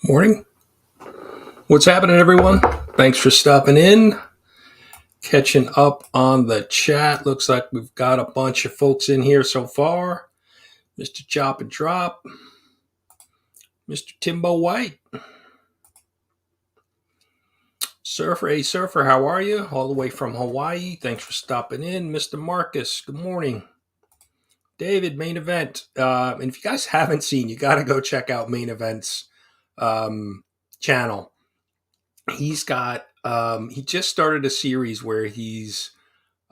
Morning. What's happening, everyone? Thanks for stopping in. Catching up on the chat. Looks like we've got a bunch of folks in here so far. Mr. Chop and Drop, Mr. Timbo White, Surfer, how are you? All the way from Hawaii. Thanks for stopping in. Mr. Marcus, good morning. David, Main Event. And if you guys haven't seen, you got to go check out Main Event's channel. He's got he just started a series where he's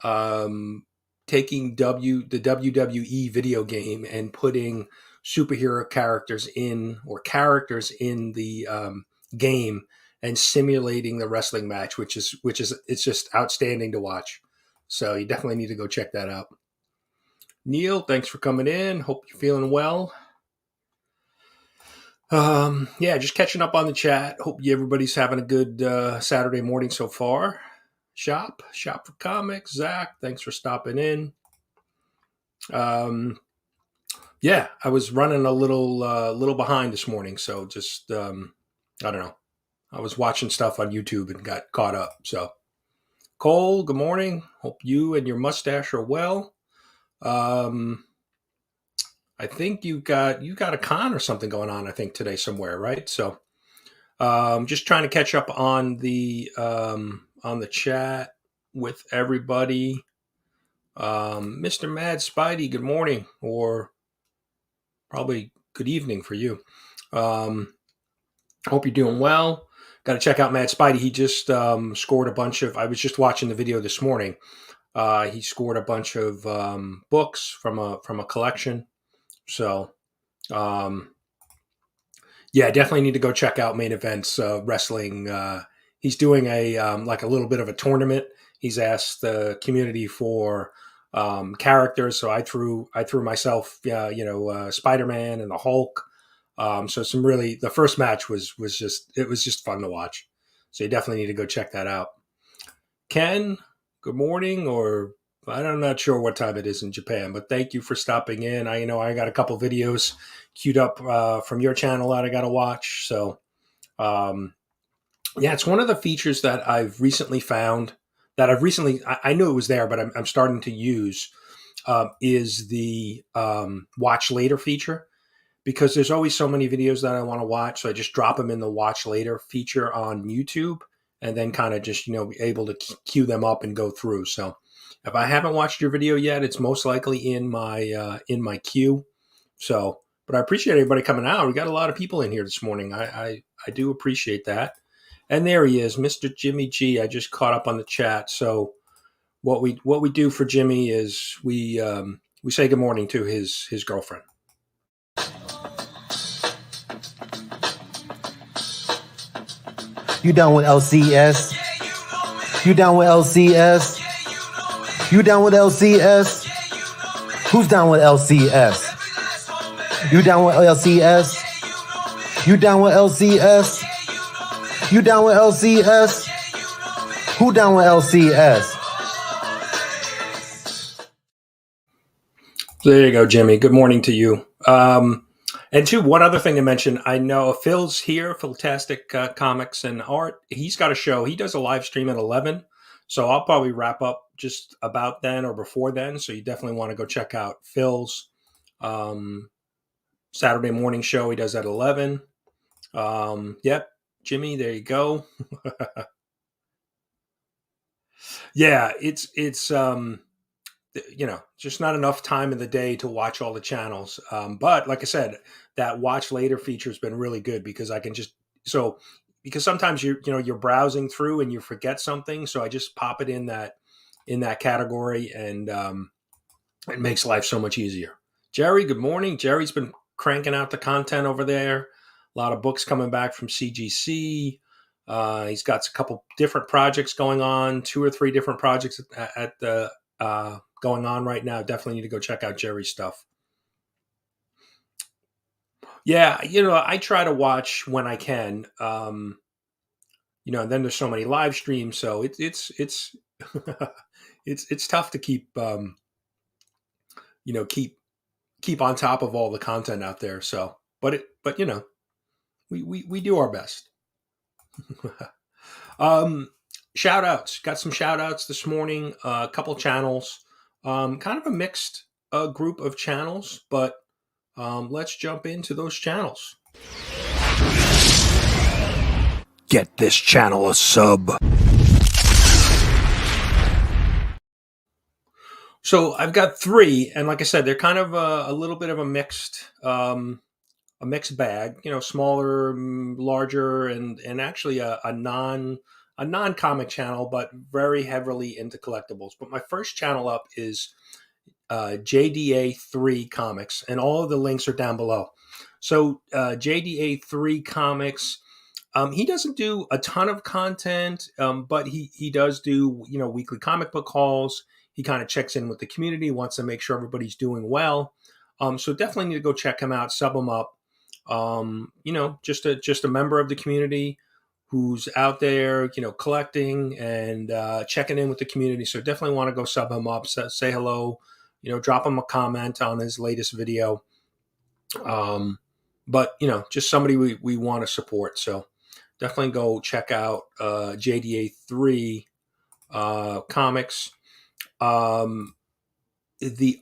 taking the WWE video game and putting superhero characters in the game and simulating the wrestling match, which is it's just outstanding to watch. So you definitely need to go check that out. Neil, thanks for coming in. Hope you're feeling well. Just catching up on the chat. Hope everybody's having a good Saturday morning so far. Shop for Comics. Zach, thanks for stopping in. I was running a little behind this morning, so just I don't know. I was watching stuff on YouTube and got caught up. So, Cole, good morning. Hope you and your mustache are well. I think you got a con or something going on, I think, today somewhere, right? So just trying to catch up on the chat with everybody. Mr. Mad Spidey, good morning, or probably good evening for you. Hope you're doing well. Got to check out Mad Spidey. He just scored a bunch of, I was just watching the video this morning. He scored a bunch of books from a collection. So, definitely need to go check out Main Event's wrestling. He's doing a little bit of a tournament. He's asked the community for characters. So I threw myself, Spider-Man and the Hulk. The first match was just fun to watch. So you definitely need to go check that out. Ken, good morning, or I'm not sure what time it is in Japan, but thank you for stopping in. I got a couple videos queued up from your channel that I got to watch. So, it's one of the features that I've recently found that I knew it was there, but I'm starting to use is the watch later feature, because there's always so many videos that I want to watch. So I just drop them in the watch later feature on YouTube and then kind of just, be able to queue them up and go through. So if I haven't watched your video yet, it's most likely in my queue. So, but I appreciate everybody coming out. We got a lot of people in here this morning. I do appreciate that. And there he is, Mr. Jimmy G. I just caught up on the chat. So what we do for Jimmy is we say good morning to his girlfriend. You down with LCS? You down with LCS? You down with LCS? Who's down with LCS? You down with LCS? You down with LCS? You down with LCS? Who down with LCS? There you go, Jimmy. Good morning to you. And two, one other thing to mention, I know Phil's here, Fantastic Comics and Art. He's got a show. He does a live stream at 11. So I'll probably wrap up just about then or before then. So you definitely want to go check out Phil's Saturday morning show. He does at 11. Yep. Jimmy, there you go. Yeah, it's just not enough time in the day to watch all the channels. But like I said, that watch later feature has been really good because I can because sometimes you're browsing through and you forget something. So I just pop it in that category, and it makes life so much easier. Jerry, good morning. Jerry's been cranking out the content over there. A lot of books coming back from CGC. He's got a couple different projects going on, 2 or 3 different projects at the going on right now. Definitely need to go check out Jerry's stuff. Yeah, I try to watch when I can. And then there's so many live streams, so it's it's tough to keep keep on top of all the content out there. So, but we do our best. Shout outs. Got some shout outs this morning. A couple channels. Kind of a mixed group of channels, but let's jump into those channels. Get this channel a sub. So I've got three, and like I said, they're kind of a little bit of a mixed bag. You know, smaller, larger, and actually a non-comic channel, but very heavily into collectibles. But my first channel up is JDA3 Comics, and all of the links are down below. So JDA3 Comics, he doesn't do a ton of content, but he does do, you know, weekly comic book hauls. He kind of checks in with the community, wants to make sure everybody's doing well. So definitely need to go check him out, sub him up. You know, just a member of the community who's out there, you know, collecting and checking in with the community. So definitely want to go sub him up, say hello, you know, drop him a comment on his latest video. But, you know, just somebody we want to support. So definitely go check out JDA3 Comics. The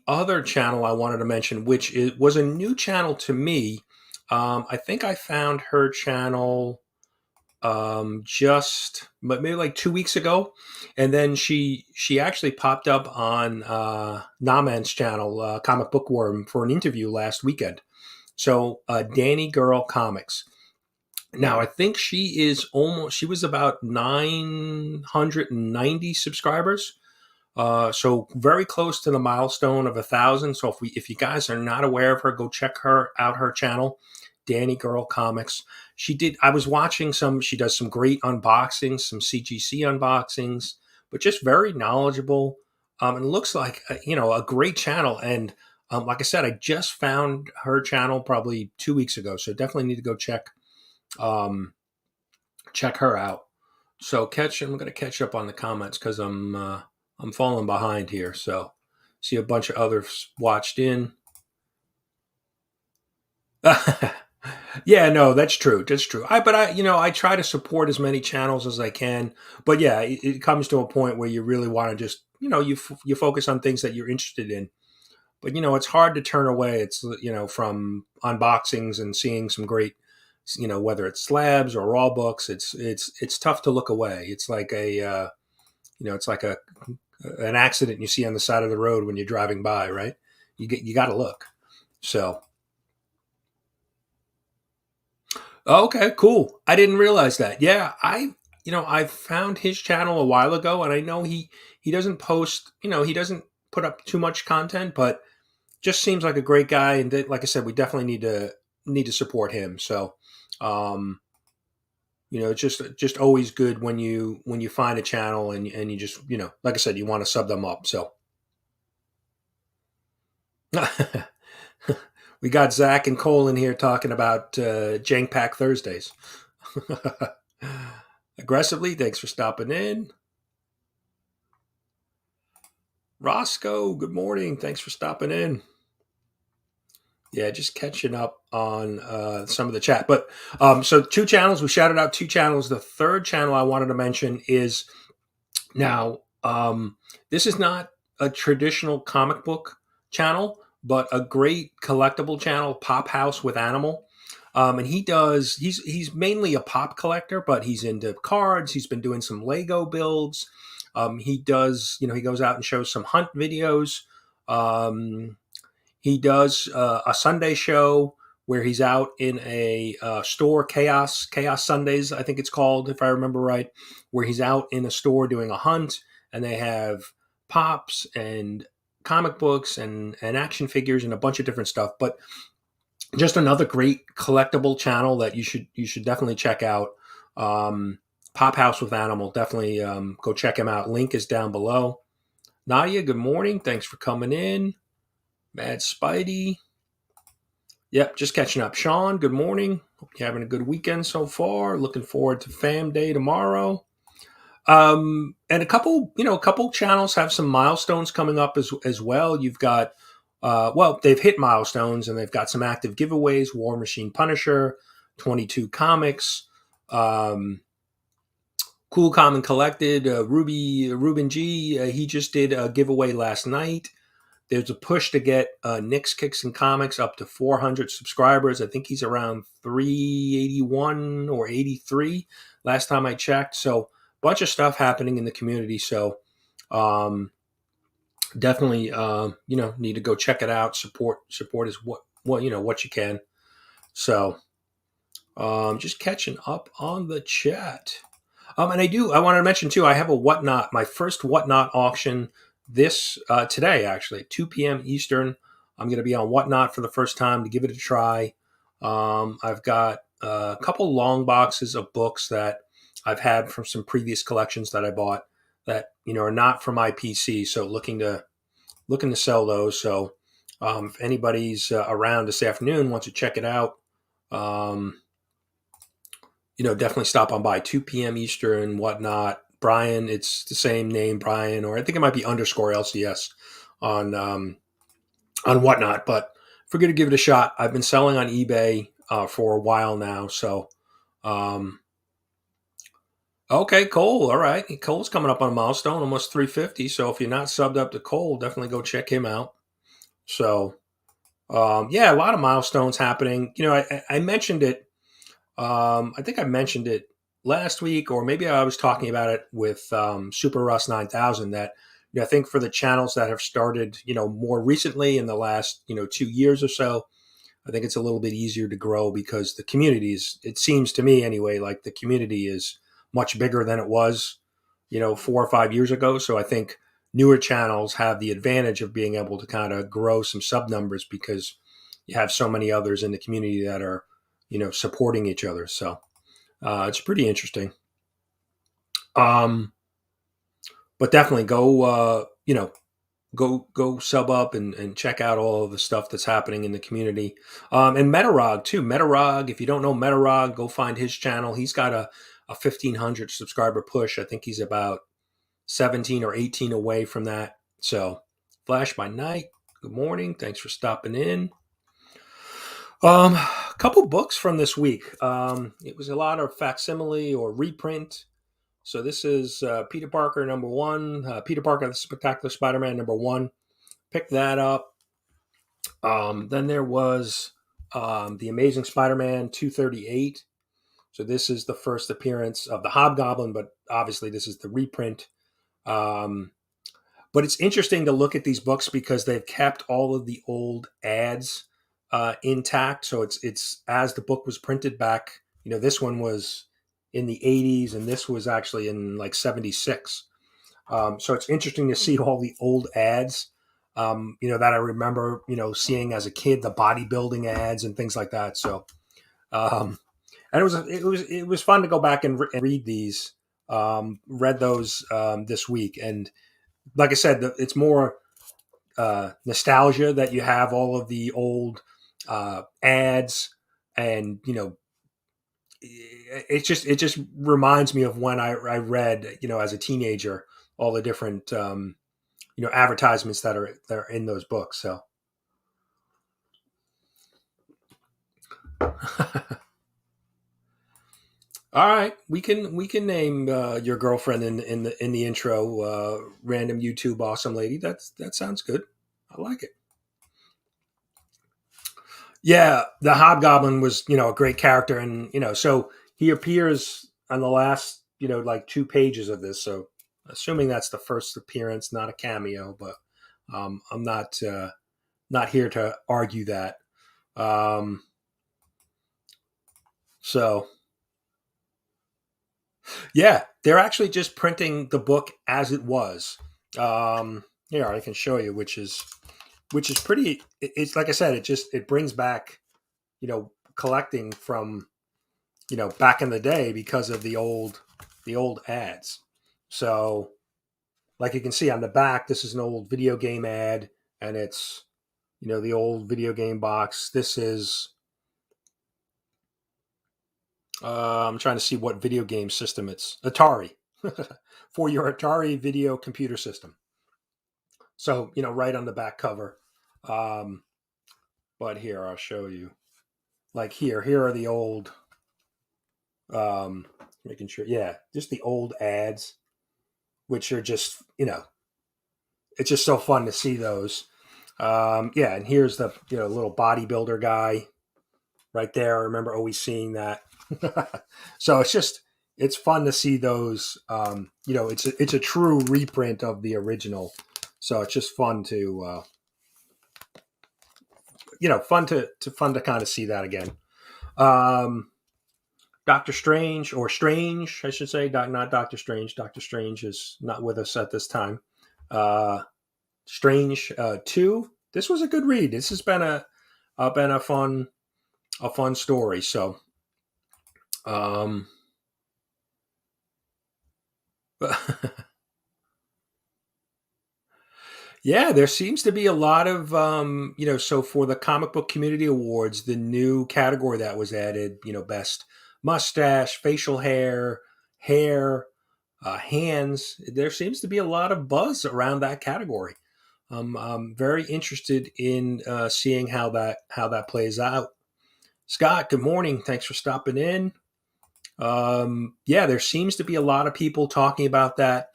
other channel I wanted to mention, which was a new channel to me, I think I found her channel just maybe like 2 weeks ago, and then she actually popped up on Naman's channel, Comic Bookworm, for an interview last weekend. So Dani Girl Comics. Now I think she was about 990 subscribers. So very close to the milestone of 1,000. So if you guys are not aware of her, go check out her channel, Dani Girl Comics. I was watching she does some great unboxings, some CGC unboxings, but just very knowledgeable. And it looks like, you know, a great channel. And like I said, I just found her channel probably 2 weeks ago. So definitely need to go check her out. So I'm going to catch up on the comments because I'm falling behind here. So see a bunch of others watched in. Yeah, no, that's true. That's true. I try to support as many channels as I can, but yeah, it comes to a point where you really want to just, you know, you focus on things that you're interested in. But, you know, it's hard to turn away. It's, you know, from unboxings and seeing some great, you know, whether it's slabs or raw books, it's tough to look away. It's like an accident you see on the side of the road when you're driving by, right? You got to look. So, okay, cool. I didn't realize that. Yeah, I found his channel a while ago, and I know he doesn't post, you know, he doesn't put up too much content, but just seems like a great guy. And like I said, we definitely need to support him. So, you know, it's just always good when you find a channel and you just, you know, like I said, you want to sub them up. So we got Zach and Cole in here talking about Jank Pack Thursdays. Aggressively, thanks for stopping in. Roscoe, good morning. Thanks for stopping in. Yeah, just catching up on some of the chat. But so 2 channels, we shouted out 2 channels. The third channel I wanted to mention is now, this is not a traditional comic book channel, but a great collectible channel, Pophouse with Animal. And he's mainly a pop collector, but he's into cards. He's been doing some Lego builds. He goes out and shows some hunt videos. He does a Sunday show where he's out in a store, Chaos Sundays, I think it's called, if I remember right, where he's out in a store doing a hunt, and they have pops and comic books and action figures and a bunch of different stuff. But just another great collectible channel that you should definitely check out. Pophouse with Animal, definitely go check him out. Link is down below. Nadia, good morning. Thanks for coming in. Mad Spidey. Yep, just catching up. Sean, good morning. Hope you're having a good weekend so far. Looking forward to Fam Day tomorrow. And a couple channels have some milestones coming up as well. You've got, they've hit milestones and they've got some active giveaways. War Machine Punisher, JDA3 Comics, Cool Common Collected, Ruben G. He just did a giveaway last night. There's a push to get Nick's Kicks and Comics up to 400 subscribers. I think he's around 381 or 83 last time I checked. So a bunch of stuff happening in the community. So definitely, need to go check it out. Support is what you can. So just catching up on the chat. And I want to mention too, I have a Whatnot, my first Whatnot auction this today, actually, 2 p.m. Eastern. I'm going to be on Whatnot for the first time to give it a try. I've got a couple long boxes of books that I've had from some previous collections that I bought that, are not for my PC. So looking to sell those. So if anybody's around this afternoon, wants to check it out, definitely stop on by 2 p.m. Eastern, Whatnot. Brian, it's the same name, Brian, or I think it might be underscore LCS on Whatnot. But if we're going to give it a shot, I've been selling on eBay for a while now. So, okay, Cole. All right. Cole's coming up on a milestone, almost 350. So if you're not subbed up to Cole, definitely go check him out. So, a lot of milestones happening. I mentioned it. I think I mentioned it last week, or maybe I was talking about it with Super Russ 9000. That I think for the channels that have started, more recently in the last 2 years or so, I think it's a little bit easier to grow because the community is. It seems to me anyway, like the community is much bigger than it was, 4 or 5 years ago. So I think newer channels have the advantage of being able to kind of grow some sub numbers because you have so many others in the community that are supporting each other. So it's pretty interesting. But definitely go, go sub up and check out all of the stuff that's happening in the community. And Metarog too. Metarog, if you don't know Metarog, go find his channel. He's got a 1,500 subscriber push. I think he's about 17 or 18 away from that. So Flash by Night, good morning. Thanks for stopping in. A couple books from this week. It was a lot of facsimile or reprint. So this is Peter Parker #1, Peter Parker the Spectacular Spider-Man #1. Picked that up. Then there was The Amazing Spider-Man 238. So this is the first appearance of the Hobgoblin, but obviously this is the reprint. But it's interesting to look at these books because they've kept all of the old ads intact. So it's as the book was printed back. This one was in the 80s, and this was actually in like 76. So it's interesting to see all the old ads, that I remember, seeing as a kid, the bodybuilding ads and things like that. So, and it was fun to go back and read these. Read those this week, and like I said, it's more nostalgia that you have all of the old ads, and it just reminds me of when I read as a teenager all the different advertisements that are in those books. So all right, we can name your girlfriend in the intro, random YouTube awesome lady. That sounds good. I like it. Yeah, the Hobgoblin was, a great character, and so he appears on the last, like 2 pages of this. So, assuming that's the first appearance, not a cameo, but I'm not here to argue that. So, yeah, they're actually just printing the book as it was. Here, I can show you, which is pretty. It's like I said, it brings back, collecting from, back in the day because of the old ads. So, like you can see on the back, this is an old video game ad, and it's, the old video game box. This is, I'm trying to see what video game system it's. Atari. For your Atari video computer system. So, right on the back cover. But here, I'll show you. Like here are the old Making sure, yeah, just the old ads, which are just, it's just so fun to see those. Yeah, and here's the little bodybuilder guy right there. I remember always seeing that. So it's fun to see those. It's a true reprint of the original, so it's just fun to fun to kind of see that again. Doctor Strange, or Strange, I should say, not Doctor Strange. Doctor Strange is not with us at this time. Strange 2. This was a good read. This has been a fun story. So, yeah, there seems to be a lot of So for the Comic Book Community Awards, the new category that was added, best mustache, facial hair, hands. There seems to be a lot of buzz around that category. I'm very interested in seeing how that plays out. Scott, good morning. Thanks for stopping in. Yeah, there seems to be a lot of people talking about that.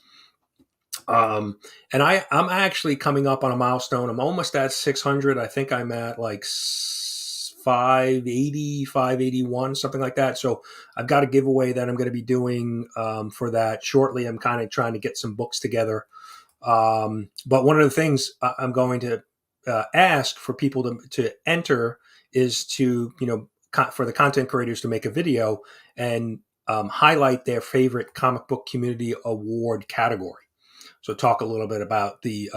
And I'm actually coming up on a milestone. I'm almost at 600. I think I'm at like 580, 581, something like that. So I've got a giveaway that I'm going to be doing for that shortly. I'm kind of trying to get some books together. But one of the things I'm going to ask for people to enter is to, for the content creators to make a video and highlight their favorite comic book community award category. So talk a little bit about the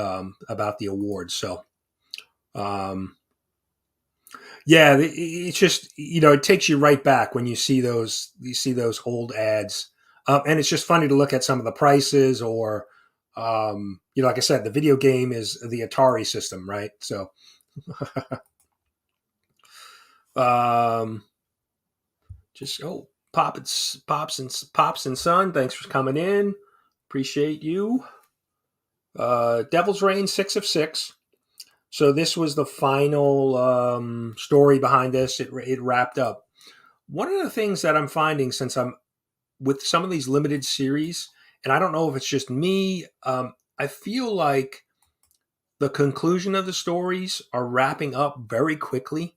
awards. So, yeah, it's just it takes you right back when you see those old ads, and it's just funny to look at some of the prices, or like I said, the video game is the Atari system, right? So, just pops and son, thanks for coming in, appreciate you. Devil's Reign 6 of 6. So this was the final story behind this. It wrapped up. One of the things that I'm finding, since I'm with some of these limited series, and I don't know if it's just me, I feel like the conclusion of the stories are wrapping up very quickly.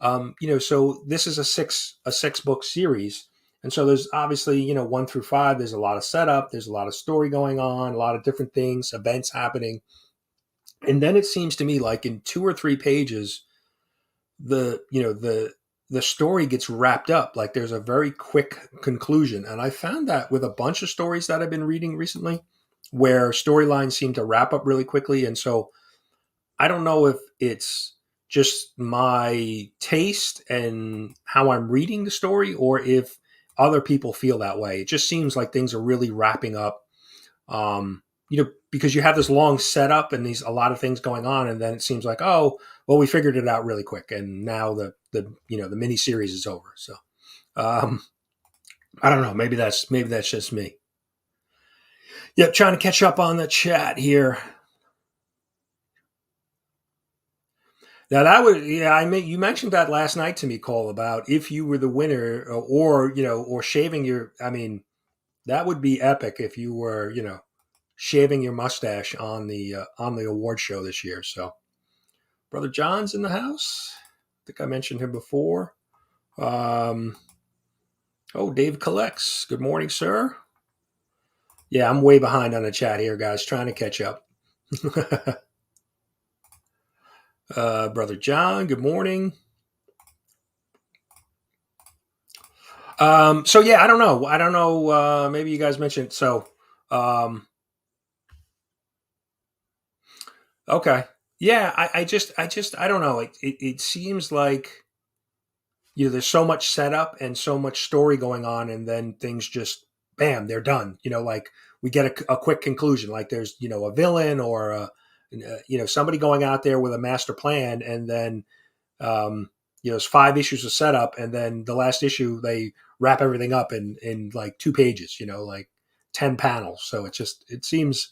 So this is a six book series. And so there's obviously, 1 through 5, there's a lot of setup, there's a lot of story going on, a lot of different things, events happening. And then it seems to me like in 2 or 3 pages, the story gets wrapped up. Like there's a very quick conclusion. And I found that with a bunch of stories that I've been reading recently, where storylines seem to wrap up really quickly. And so I don't know if it's just my taste and how I'm reading the story, or if other people feel that way. It just seems like things are really wrapping up, because you have this long setup and a lot of things going on, and then it seems like, oh, well, we figured it out really quick, and now the mini series is over. So, I don't know. Maybe that's just me. Yep, trying to catch up on the chat here. Now that would, you mentioned that last night to me, Cole, about if you were the winner, or shaving your. I mean, that would be epic if you were, shaving your mustache on the award show this year. So, Brother John's in the house. I think I mentioned him before. Dave Collects. Good morning, sir. Yeah, I'm way behind on the chat here, guys. Trying to catch up. Brother John, good morning. So yeah, I don't know. Maybe you guys mentioned. So, okay. Yeah, I don't know. It seems like, there's so much setup and so much story going on, and then things just, bam, they're done. Like we get a quick conclusion. Like there's, a villain, or somebody going out there with a master plan, and then, there's 5 issues of setup, and then the last issue they wrap everything up in like 2 pages. Like 10 panels. So it seems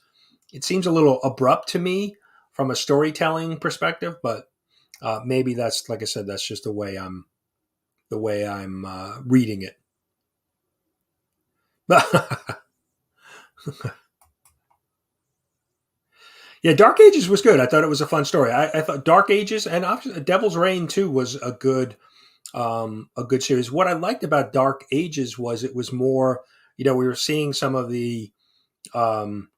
a little abrupt to me from a storytelling perspective, but maybe that's, like I said, that's just the way I'm reading it. Yeah, Dark Ages was good. I thought it was a fun story. I thought Dark Ages and obviously Devil's Reign too was a good series. What I liked about Dark Ages was it was more, we were seeing some of the um,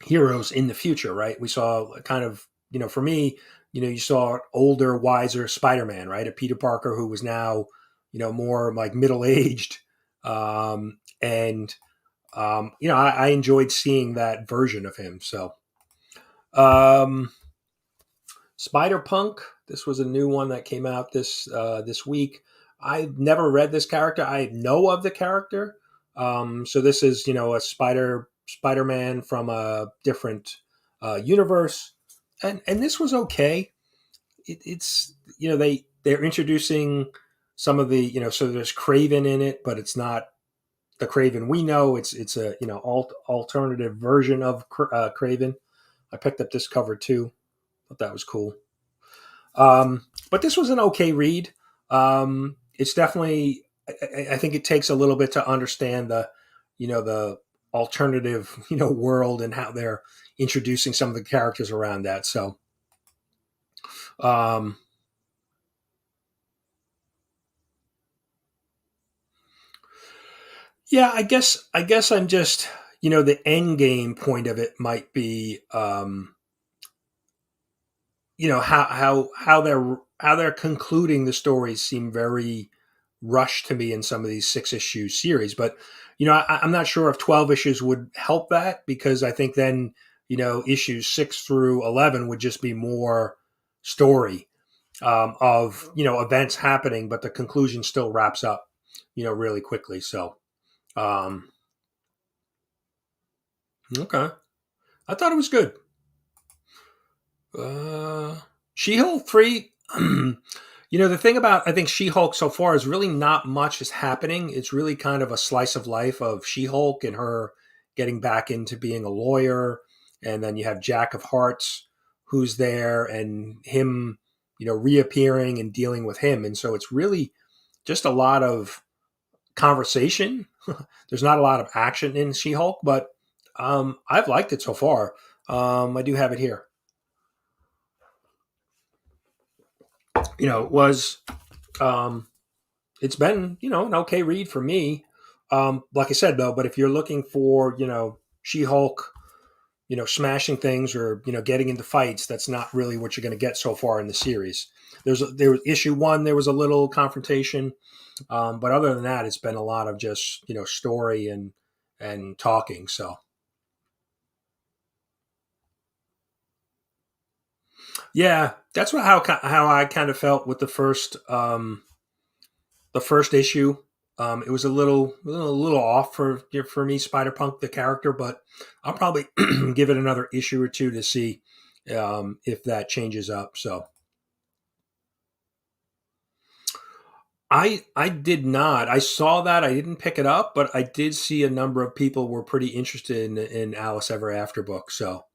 heroes in the future, right? We saw kind of, for me, you saw older, wiser Spider-Man, right? A Peter Parker who was now, more like middle-aged. And, I enjoyed seeing that version of him. So, um, Spider Punk. This was a new one that came out this week. I've never read this character. I know of the character. So this is a Spider Man from a different universe, and this was okay. It's they're introducing some of the so there's Craven in it, but it's not the Craven we know. It's a alternative version of Craven. I picked up this cover too. Thought that was cool. But this was an okay read. It's definitely, I think it takes a little bit to understand the alternative, world and how they're introducing some of the characters around that. So, um, yeah, I guess I'm just, the end game point of it might be, how they're concluding the stories seem very rushed to me in some of these 6 issue series. But I'm not sure if 12 issues would help that, because I think then issues 6 through 11 would just be more story of events happening, but the conclusion still wraps up really quickly. So um, okay, I thought it was good. She-Hulk 3. The thing about I think She-Hulk so far is really not much is happening. It's really kind of a slice of life of She-Hulk and her getting back into being a lawyer, and then you have Jack of Hearts who's there, and him, reappearing and dealing with him, and so it's really just a lot of conversation. There's not a lot of action in She-Hulk, but I've liked it so far. I do have it here. It was um, it's been an okay read for me. Like I said though, but if you're looking for She-Hulk, smashing things or getting into fights, that's not really what you're going to get so far in the series. There was issue 1, there was a little confrontation, but other than that, it's been a lot of just story and talking. So yeah, that's how I kind of felt with the first issue. It was a little off for me, Spider Punk the character, but I'll probably give it another issue or two to see if that changes up. So I did not. I saw that. I didn't pick it up, but I did see a number of people were pretty interested in Alice Ever After book. So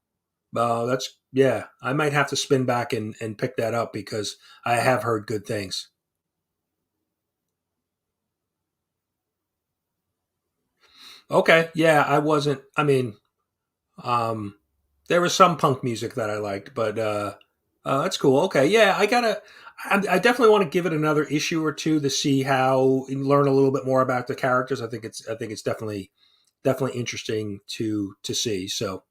that's yeah. I might have to spin back and pick that up because I have heard good things. Okay, yeah, I wasn't. I mean, Um, there was some punk music that I liked, but that's cool. Okay, yeah, I definitely want to give it another issue or two to see how and learn a little bit more about the characters. I think it's definitely interesting to see. So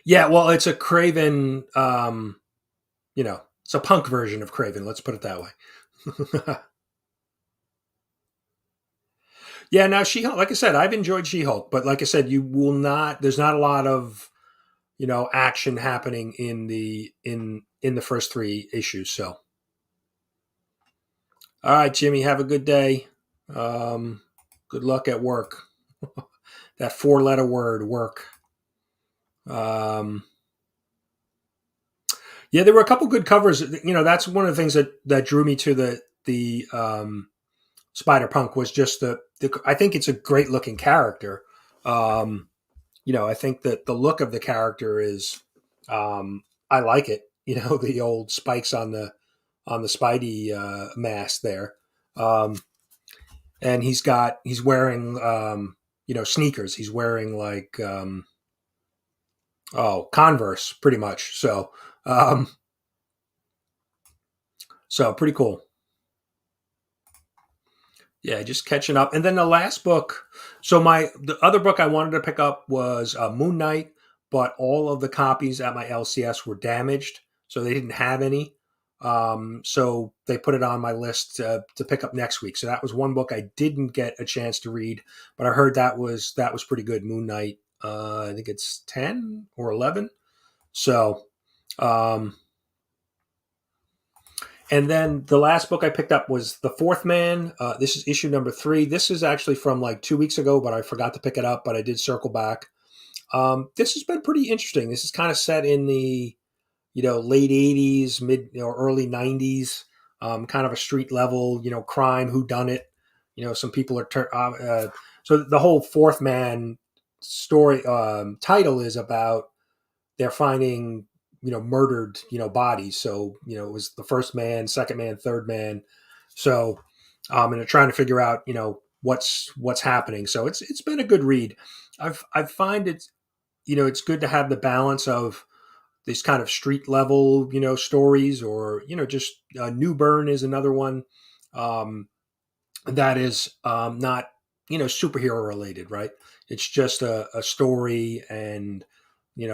yeah, well, it's a Craven. It's a punk version of Craven. Let's put it that way. Yeah, now She-Hulk, like I said, I've enjoyed She-Hulk, but like I said, you will not. There's not a lot of action happening in the first 3 issues. So all right, Jimmy, have a good day. um Good luck at work. That 4-letter word, work. um yeah, there were a couple good covers. That's one of the things that drew me to the Spider Punk was just the I think it's a great looking character. um I think that the look of the character is, I like it. The old spikes on the Spidey mask there. Um, and he's wearing sneakers. He's wearing like Converse, pretty much. Um, so pretty cool. Yeah, just catching up. And then the last book. So the other book I wanted to pick up was Moon Knight, but all of the copies at my LCS were damaged, so they didn't have any. So they put it on my list to pick up next week. So that was one book I didn't get a chance to read, but I heard that was pretty good. Moon Knight. I think it's 10 or 11. So, um, and then the last book I picked up was The Fourth Man. This is issue number 3. This is actually from like 2 weeks ago, but I forgot to pick it up, but I did circle back. This has been pretty interesting. This is kind of set in the late 80s, mid or early 90s, kind of a street level, crime, who done it. Some people are so the whole Fourth Man story title is about they're finding murdered bodies. So it was the first man, second man, third man. So and they're trying to figure out what's happening. So it's been a good read. I find it it's good to have the balance of these kind of street level stories, or just New Bern is another one that is not superhero related, right? It's just a story and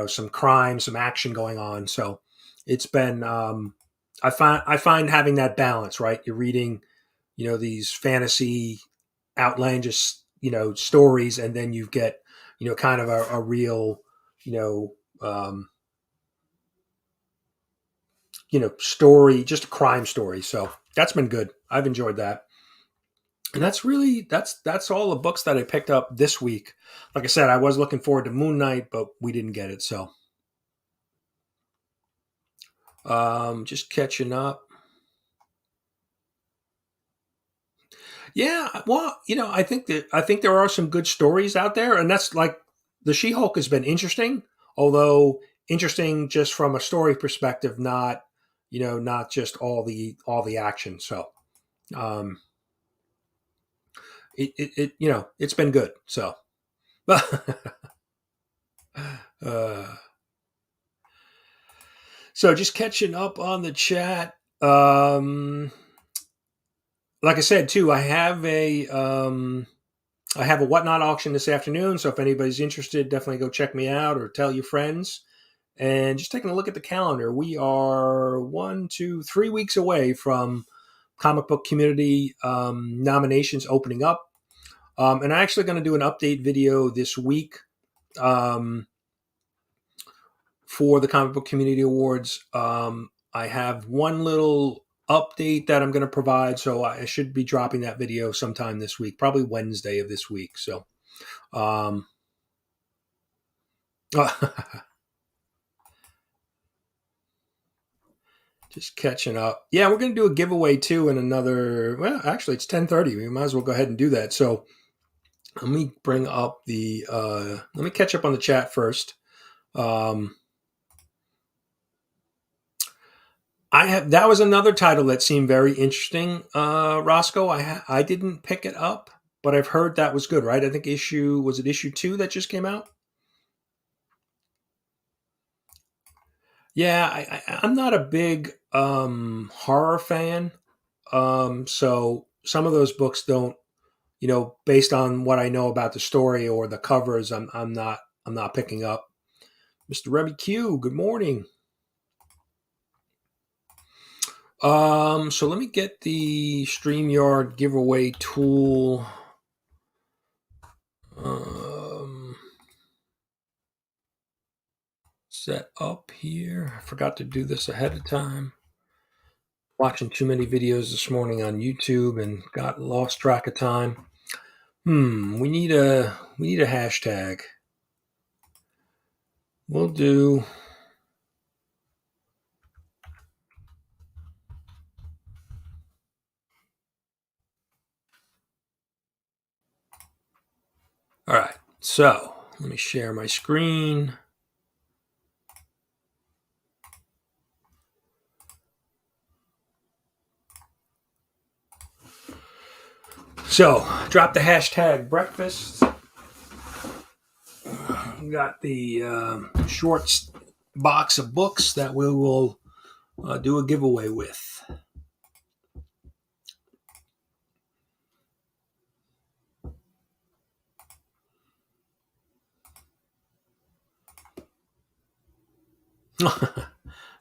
some crime, some action going on. So it's been I find having that balance, right? You're reading these fantasy outlandish stories, and then you get kind of a real um, story, just a crime story. So that's been good. I've enjoyed that. And that's all the books that I picked up this week. Like I said, I was looking forward to Moon Knight, but we didn't get it. So just catching up. Yeah, well, I think there are some good stories out there, and that's like the She-Hulk has been interesting, although interesting just from a story perspective, not just all the action. So um, it's been good. So uh, so just catching up on the chat. Like I said too, I have a whatnot auction this afternoon. So if anybody's interested, definitely go check me out or tell your friends. And just taking a look at the calendar, we are 3 weeks away from comic book community nominations opening up. And I'm actually going to do an update video this week um, for the comic book community awards. I have one little update that I'm going to provide, so I should be dropping that video sometime this week, probably Wednesday of this week. So, um, just catching up. Yeah, we're going to do a giveaway too in another. Well, actually, it's 10:30. We might as well go ahead and do that. So, let me bring up the. Let me catch up on the chat first. That was another title that seemed very interesting. Roscoe, I didn't pick it up, but I've heard that was good, right? I think issue 2 that just came out. Yeah, I'm not a big horror fan, so some of those books don't, based on what I know about the story or the covers, I'm not picking up. Mr. Remy Q, good morning. So let me get the StreamYard giveaway tool. Set up here. I forgot to do this ahead of time. Watching too many videos this morning on YouTube and got lost track of time. We need a hashtag. We'll do. All right. So let me share my screen. So, drop the hashtag breakfast. We got the short box of books that we will do a giveaway with.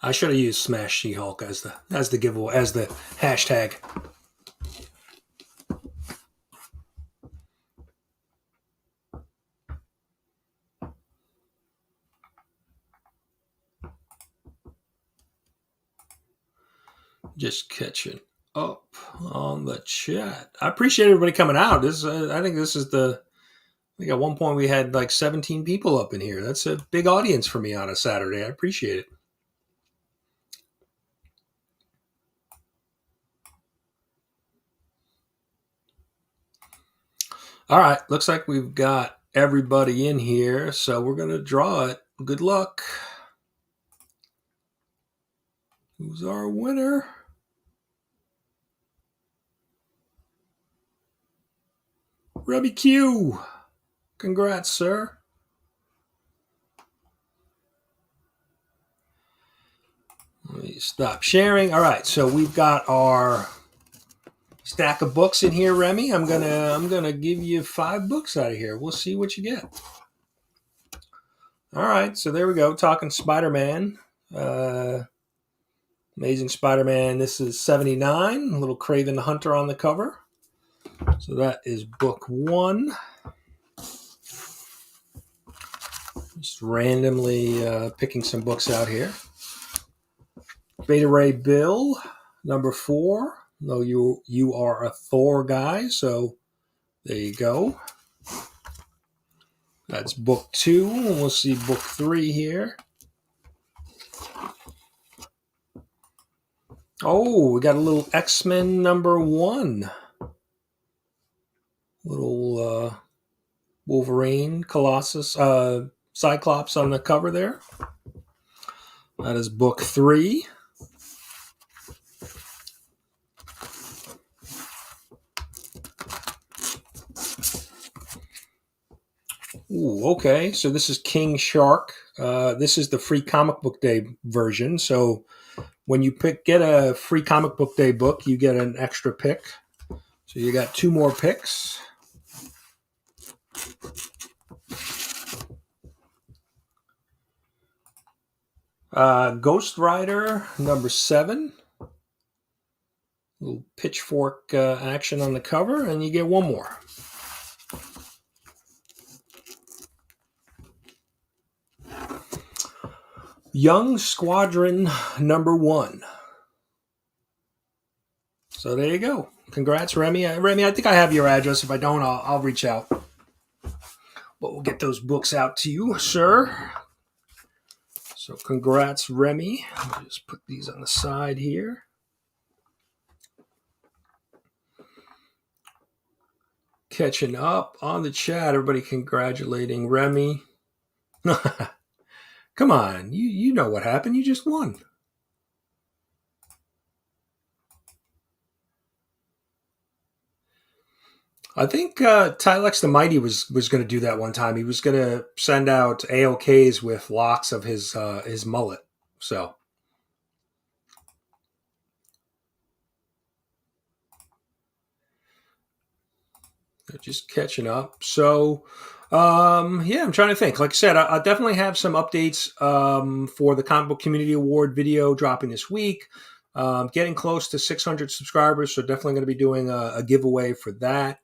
I should have used Smash She-Hulk as the giveaway, as the hashtag. Just catching up on the chat. I appreciate everybody coming out. I think at one point we had like 17 people up in here. That's a big audience for me on a Saturday. I appreciate it. All right, looks like we've got everybody in here, so we're going to draw it. Good luck. Who's our winner? Remy Q. Congrats, sir. Let me stop sharing. All right, so we've got our stack of books in here, Remy. I'm gonna give you 5 books out of here. We'll see what you get. All right, so there we go. Talking Spider-Man. Amazing Spider-Man. This is 79. Little Craven the Hunter on the cover. So that is book 1. Just randomly picking some books out here. Beta Ray Bill, number 4. No, you are a Thor guy, so there you go. That's book 2. We'll see book 3 here. Oh, we got a little X-Men number 1. Little Wolverine, Colossus, Cyclops on the cover there. That is book 3. Ooh, okay, so this is King Shark. This is the free comic book day version. So when you get a free comic book day book, you get an extra pick. So you got 2 more picks. Ghost Rider number 7. Little pitchfork action on the cover, and you get 1 more. Young Squadron number 1. So there you go. Congrats, Remy. Remy, I think I have your address. If I don't, I'll reach out. But we'll get those books out to you, sir. So congrats, Remy. Let me just put these on the side here. Catching up on the chat. Everybody congratulating Remy. Come on. You know what happened. You just won. I think Tylex the Mighty was going to do that one time. He was going to send out AOKs with locks of his mullet. So just catching up. So yeah, I'm trying to think. Like I said, I definitely have some updates for the Comic Book Community Award video dropping this week. Getting close to 600 subscribers, so definitely going to be doing a giveaway for that.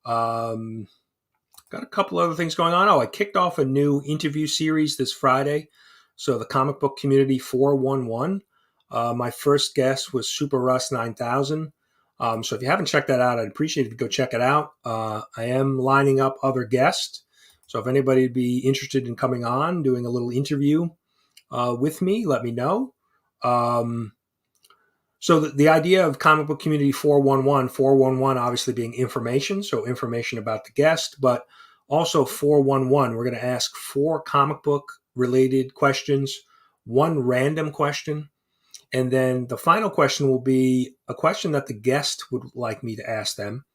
Got a couple other things going on. I kicked off a new interview series this Friday. So the Comic Book Community 411. My first guest was Super Russ 9000. So if you haven't checked that out, I'd appreciate it if you go check it out. I am lining up other guests. So if anybody would be interested in coming on, doing a little interview with me, let me know. So the idea of Comic Book Community 411 obviously being information, so information about the guest, but also 411, we're going to ask 4 comic book related questions, 1 random question, and then the final question will be a question that the guest would like me to ask them.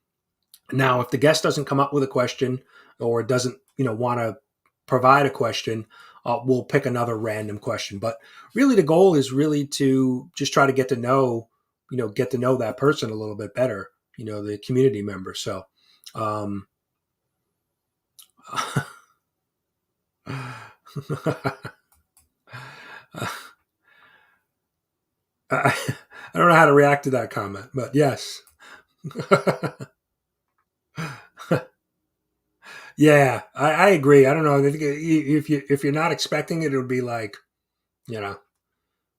Now, if the guest doesn't come up with a question or doesn't, want to provide a question, we'll pick another random question. But really, the goal is really to just try to get to know that person a little bit better, the community member. So, um, I don't know how to react to that comment, but yes. Yeah, I agree. I don't know. I think if you're not expecting it, it'll be like, you know,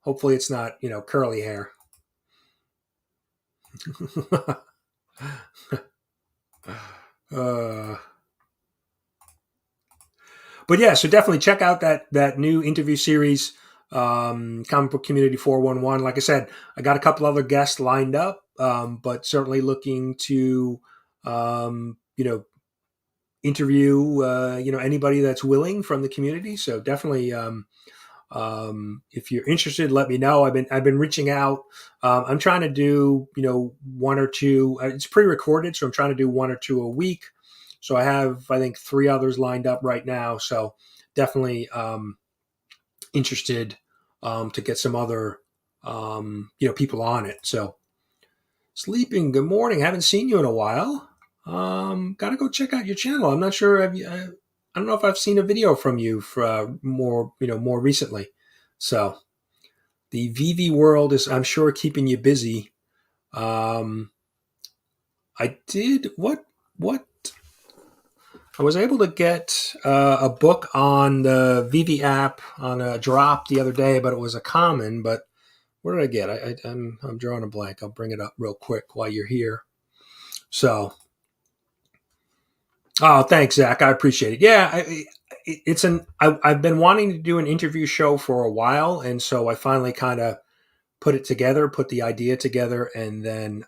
hopefully it's not, curly hair. uh, but yeah, so definitely check out that new interview series, Comic Book Community 411. Like I said, I got a couple other guests lined up, but certainly looking to, interview, anybody that's willing from the community. So definitely, if you're interested, let me know. I've been reaching out. I'm trying to do one or two. It's pre-recorded, so I'm trying to do one or two a week. So I have, I think, 3 others lined up right now. So definitely interested to get some other people on it. So sleeping. Good morning. Haven't seen you in a while. Got to go check out your channel. I'm not sure. I don't know if I've seen a video from you for more recently. So the VV world is, I'm sure, keeping you busy. I did what I was able to get a book on the VV app on a drop the other day, but it was a common. But what did I get? I'm drawing a blank. I'll bring it up real quick while you're here. So, oh, thanks, Zach. I appreciate it. Yeah, I've been wanting to do an interview show for a while, and so I finally kind of put it together, put the idea together, and then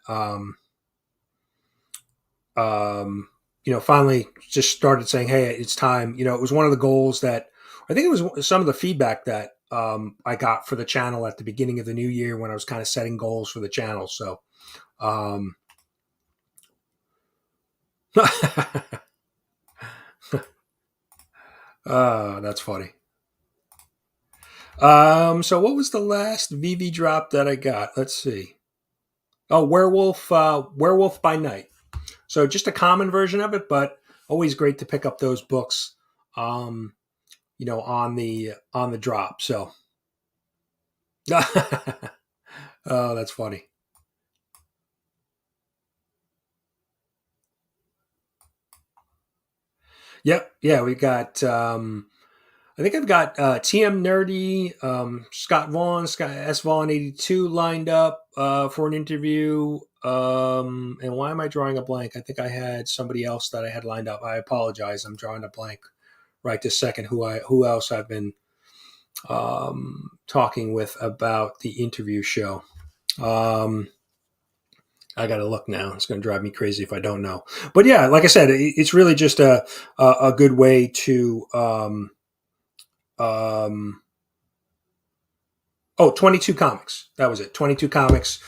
finally just started saying, "Hey, it's time." It was one of the goals that I think it was some of the feedback that I got for the channel at the beginning of the new year when I was kind of setting goals for the channel. So, that's funny. So what was the last VV drop that I got? Let's see. Oh, Werewolf by Night. So just a common version of it, but always great to pick up those books, on the drop. So, oh, that's funny. Yep, yeah, we got. I think I've got TM Nerdy, Scott S Vaughn 82 lined up for an interview. And why am I drawing a blank? I think I had somebody else that I had lined up. I apologize. I'm drawing a blank right this second. Who else I've been talking with about the interview show. I got to look now. It's going to drive me crazy if I don't know. But yeah, like I said, it's really just a good way to. 22 Comics. That was it. 22 Comics.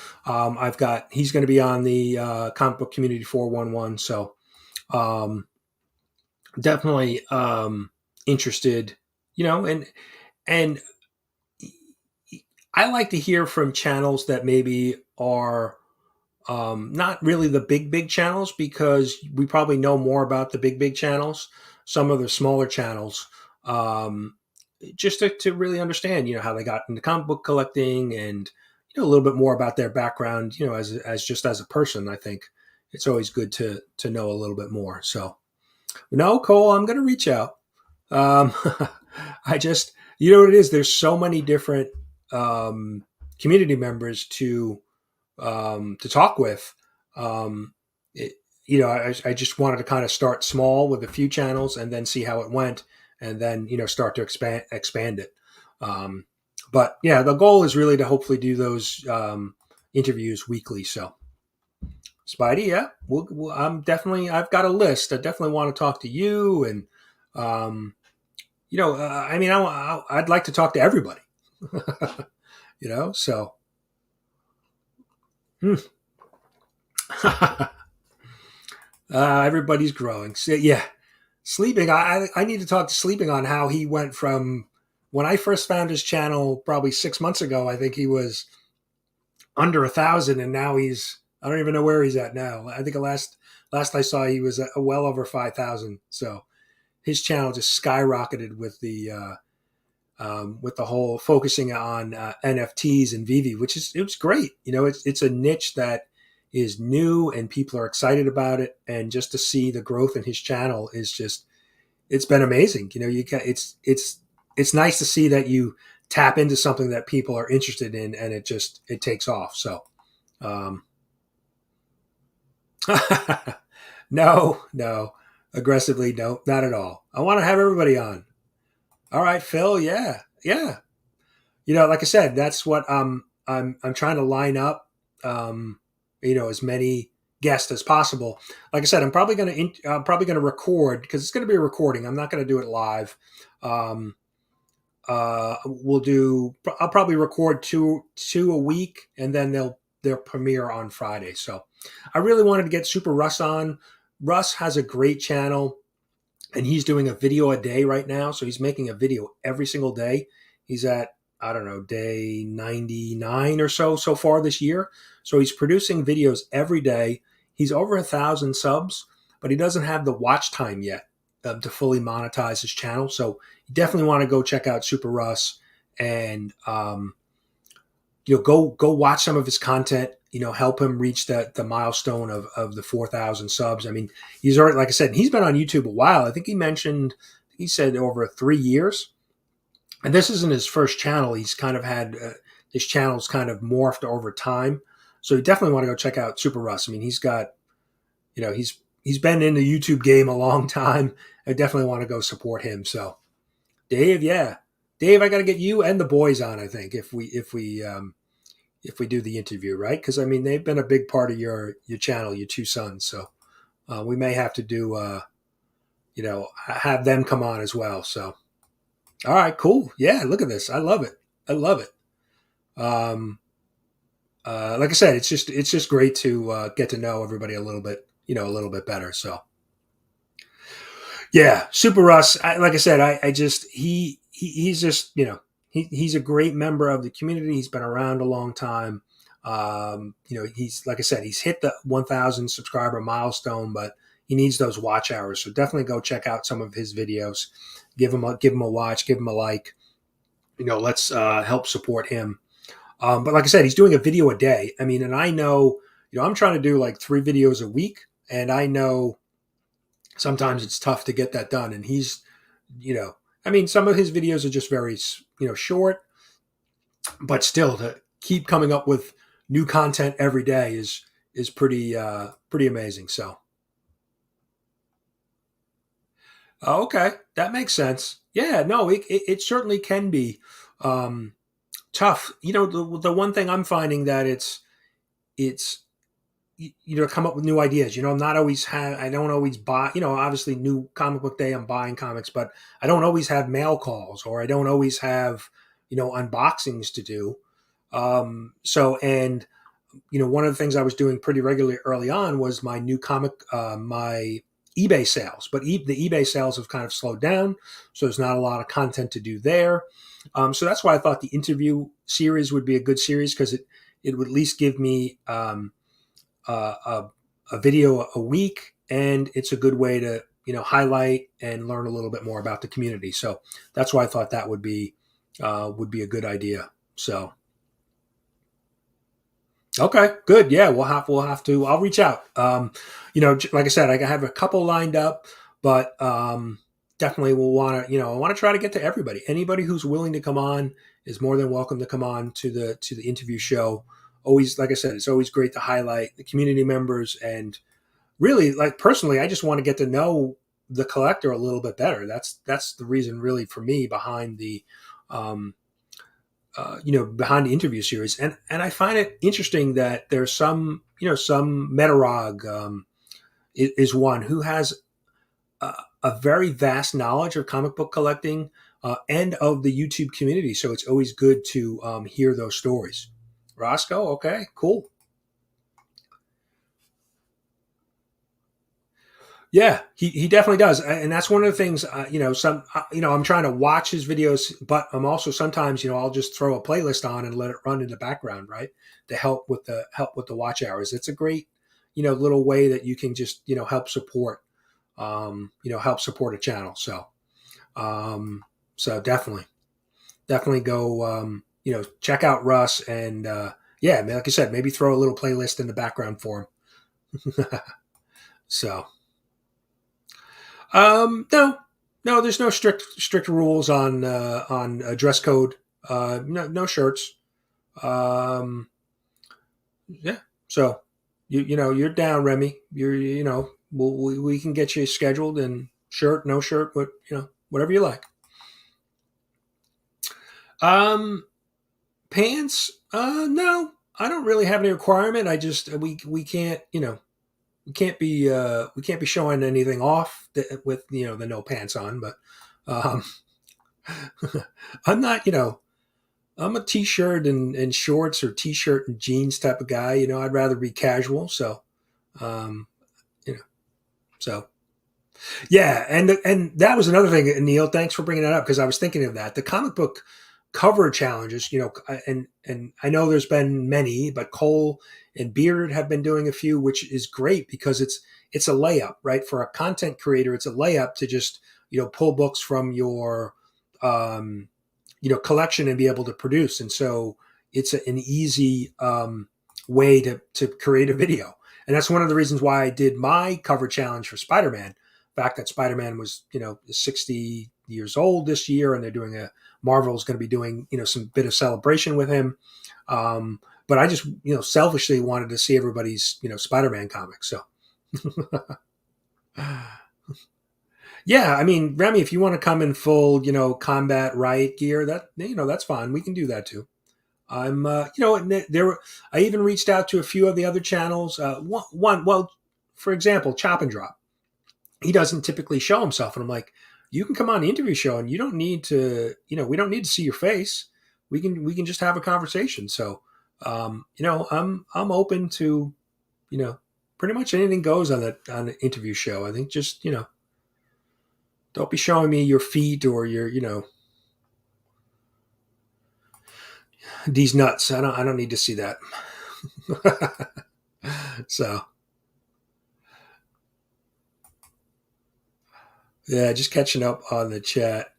He's going to be on the Comic Book Community 411. So definitely interested, and I like to hear from channels that maybe are not really the big channels, because we probably know more about the big channels. Some of the smaller channels, just to really understand, how they got into comic book collecting, and a little bit more about their background, as just as a person. I think it's always good to know a little bit more. So, no, Cole, I'm going to reach out. I just, what it is. There's so many different community members to talk with. I just wanted to kind of start small with a few channels and then see how it went, and then start to expand it. But yeah, the goal is really to hopefully do those interviews weekly. So, Spidey, yeah, I've got a list. I definitely want to talk to you, and I'd like to talk to everybody. So. Everybody's growing. So, yeah, Sleeping. I need to talk to Sleeping on how he went from when I first found his channel probably 6 months ago. I think he was under 1,000, and now he's I don't even know where he's at now. I think the last I saw he was well over 5,000. So his channel just skyrocketed with the whole focusing on NFTs and VV, which is it was great. It's a niche that is new and people are excited about it, and just to see the growth in his channel is just it's been amazing. You can it's nice to see that you tap into something that people are interested in, and it takes off. So, um, no, aggressively, no, not at all. I want to have everybody on. All right, Phil. Yeah, yeah. Like I said, that's what I'm trying to line up. Um, as many guests as possible. Like I said, I'm probably gonna record because it's gonna be a recording. I'm not gonna do it live. Um, I'll probably record two a week, and then they'll premiere on Friday. So I really wanted to get Super Russ on. Russ has a great channel, and he's doing a video a day right now. So he's making a video every single day. He's at, I don't know, day 99 or so far this year. So he's producing videos every day. He's over 1,000 subs, but he doesn't have the watch time yet to fully monetize his channel. So you definitely want to go check out Super Russ, and go watch some of his content. Help him reach the milestone of the 4,000 subs. I mean, he's already, like I said, he's been on YouTube a while. I think he said over 3 years. And this isn't his first channel. He's kind of had his channel's kind of morphed over time. So you definitely want to go check out Super Russ. I mean, he's got, he's been in the YouTube game a long time. I definitely want to go support him. So Dave, yeah, Dave, I got to get you and the boys on. I think if we do the interview, right? Because I mean, they've been a big part of your channel, your two sons. So we may have to do, have them come on as well. So all right, cool. Yeah, look at this. I love it. I love it. Um, like I said, it's just great to get to know everybody a little bit better. So yeah, Super Russ. Like I said, I just he's just he's a great member of the community. He's been around a long time. He's like I said, he's hit the 1,000 subscriber milestone, but he needs those watch hours. So definitely go check out some of his videos. Give him a watch. Give him a like. Let's help support him. But like I said, he's doing a video a day. I mean, and I know, I'm trying to do like 3 videos a week, and I know sometimes it's tough to get that done. And he's, I mean, some of his videos are just very, short, but still to keep coming up with new content every day is pretty amazing. So, okay, that makes sense. Yeah, no, it certainly can be um, tough. The one thing I'm finding that it's come up with new ideas. I'm not always I don't always buy, obviously new comic book day, I'm buying comics, but I don't always have mail calls, or I don't always have, unboxings to do. So, and, one of the things I was doing pretty regularly early on was my new comic, my eBay sales, but the eBay sales have kind of slowed down. So there's not a lot of content to do there. So that's why I thought the interview series would be a good series, because it would at least give me, a, a video a week, and it's a good way to highlight and learn a little bit more about the community. So that's why I thought that would be a good idea. So okay, good. Yeah, we'll have to. I'll reach out. Like I said, I have a couple lined up, but definitely we'll want to. I want to try to get to everybody. Anybody who's willing to come on is more than welcome to come on to the interview show. Always, like I said, it's always great to highlight the community members, and really, like personally, I just want to get to know the collector a little bit better. That's the reason, really, for me behind um, behind the interview series, and I find it interesting that there's some Metarog is one who has a very vast knowledge of comic book collecting and of the YouTube community. So it's always good to hear those stories. Roscoe, okay, cool. Yeah, he definitely does, and that's one of the things. I'm trying to watch his videos, but I'm also sometimes, I'll just throw a playlist on and let it run in the background, right, to help with the watch hours. It's a great, little way that you can just, help support a channel. So definitely go, check out Russ, and yeah, like I said, maybe throw a little playlist in the background for him. So. No, no, there's no strict rules on dress code. No shirts. Um, yeah. So you're down, Remy. We can get you scheduled and shirt, no shirt, whatever you like. Um, Pants. No, I don't really have any requirement. I just we can't we can't be showing anything off with the no pants on, but um, I'm not, I'm a t-shirt and shorts or t-shirt and jeans type of guy. I'd rather be casual. So, um, you know, so yeah. And that was another thing, Neil, thanks for bringing that up. Cause I was thinking of that, the comic book cover challenges, and I know there's been many, but Cole and Beard have been doing a few, which is great because it's a layup, right? For a content creator, it's a layup to just, pull books from your, um, collection and be able to produce. And so it's an easy way to create a video. And that's one of the reasons why I did my cover challenge for Spider-Man. The fact that Spider-Man was, 60 years old this year, and they're doing Marvel is going to be doing, some bit of celebration with him. But I just, selfishly wanted to see everybody's, Spider-Man comics. So yeah, I mean, Remy, if you want to come in full, combat riot gear, that's fine. We can do that too. I'm, I even reached out to a few of the other channels. Well, for example, Chop and Drop. He doesn't typically show himself, and I'm like, you can come on the interview show, and you don't need to, we don't need to see your face. We can just have a conversation. So, I'm open to, pretty much anything goes on the interview show. I think just, don't be showing me your feet or your, these nuts. I don't need to see that. So yeah, just catching up on the chat.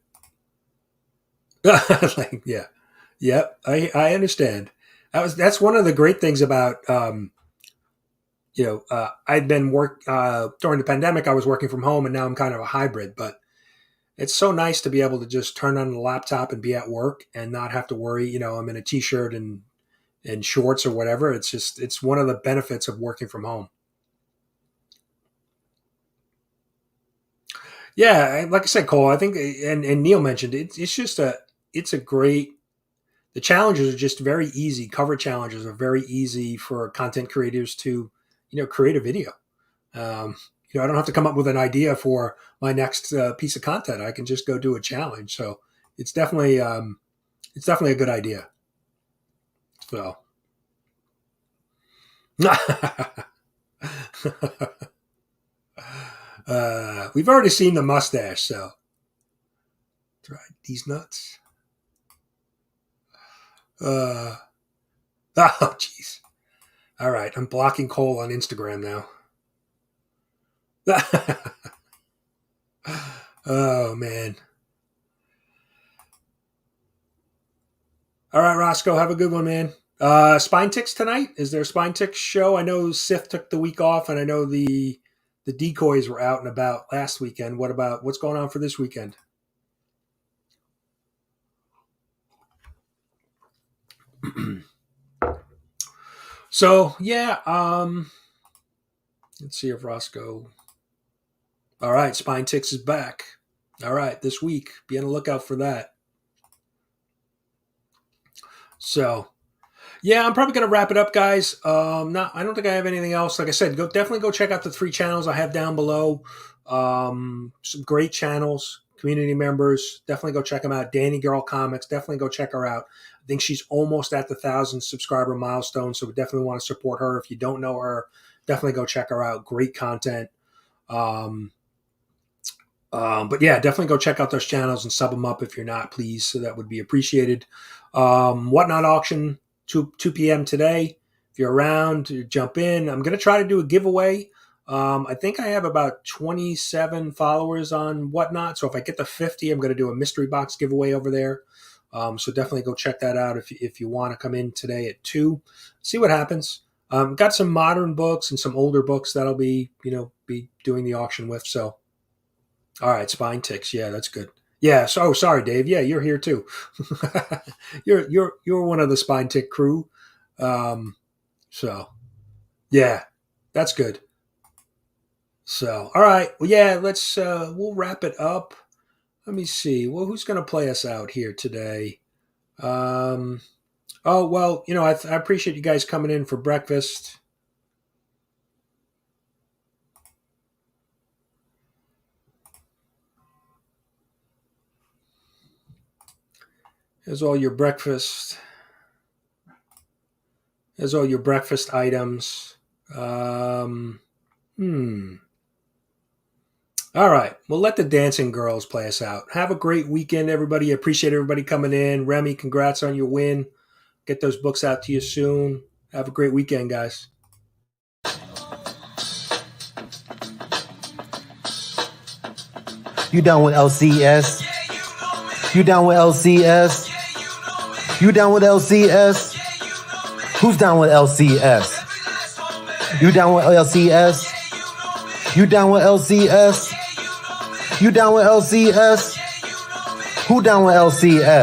Like, yeah, yep. I understand. That's one of the great things about I'd been during the pandemic. I was working from home, and now I'm kind of a hybrid. But it's so nice to be able to just turn on the laptop and be at work and not have to worry. I'm in a t-shirt and shorts or whatever. It's one of the benefits of working from home. Yeah, like I said, Cole, I think, and Neil mentioned it, it's a great. The challenges are just very easy. Cover challenges are very easy for content creators to, create a video. Um, I don't have to come up with an idea for my next piece of content. I can just go do a challenge. So it's definitely, a good idea. So. We've already seen the mustache, so try these nuts. Oh, jeez. All right, I'm blocking Cole on Instagram now. Oh man. All right, Roscoe, have a good one, man. Spine Ticks tonight. Is there a Spine Ticks show? I know Sith took the week off, and I know the decoys were out and about last weekend. What's going on for this weekend? So yeah, let's see if Roscoe. All right, Spine Ticks is back. All right, this week, be on the lookout for that. So yeah, I'm probably gonna wrap it up, guys. I don't think I have anything else. Like I said, definitely go check out the 3 channels I have down below. Some great channels, community members. Definitely go check them out. Dani Girl Comics. Definitely go check her out. I think she's almost at the 1,000 subscriber milestone, so we definitely want to support her. If you don't know her, definitely go check her out. Great content. But yeah, definitely go check out those channels and sub them up if you're not, please. So that would be appreciated. Whatnot auction 2 p.m. today. If you're around, jump in. I'm going to try to do a giveaway. I think I have about 27 followers on Whatnot. So if I get to 50, I'm going to do a mystery box giveaway over there. So definitely go check that out if you want to come in today at 2. See what happens. Got some modern books and some older books that'll be doing the auction with. So, all right, Spine Ticks. Yeah, that's good. Yeah. So, sorry, Dave. Yeah, you're here too. you're one of the Spine Tick crew. So, yeah, that's good. So, all right. Well, yeah, we'll wrap it up. Let me see. Well, who's going to play us out here today? Oh, well, I appreciate you guys coming in for breakfast. Here's all your breakfast. There's all your breakfast items. All right. We'll let the dancing girls play us out. Have a great weekend, everybody. I appreciate everybody coming in. Remy, congrats on your win. Get those books out to you soon. Have a great weekend, guys. You down with LCS? You down with LCS? You down with LCS? Who's down with LCS? You down with LCS? You down with LCS? You down with LCS? Who down with LCS?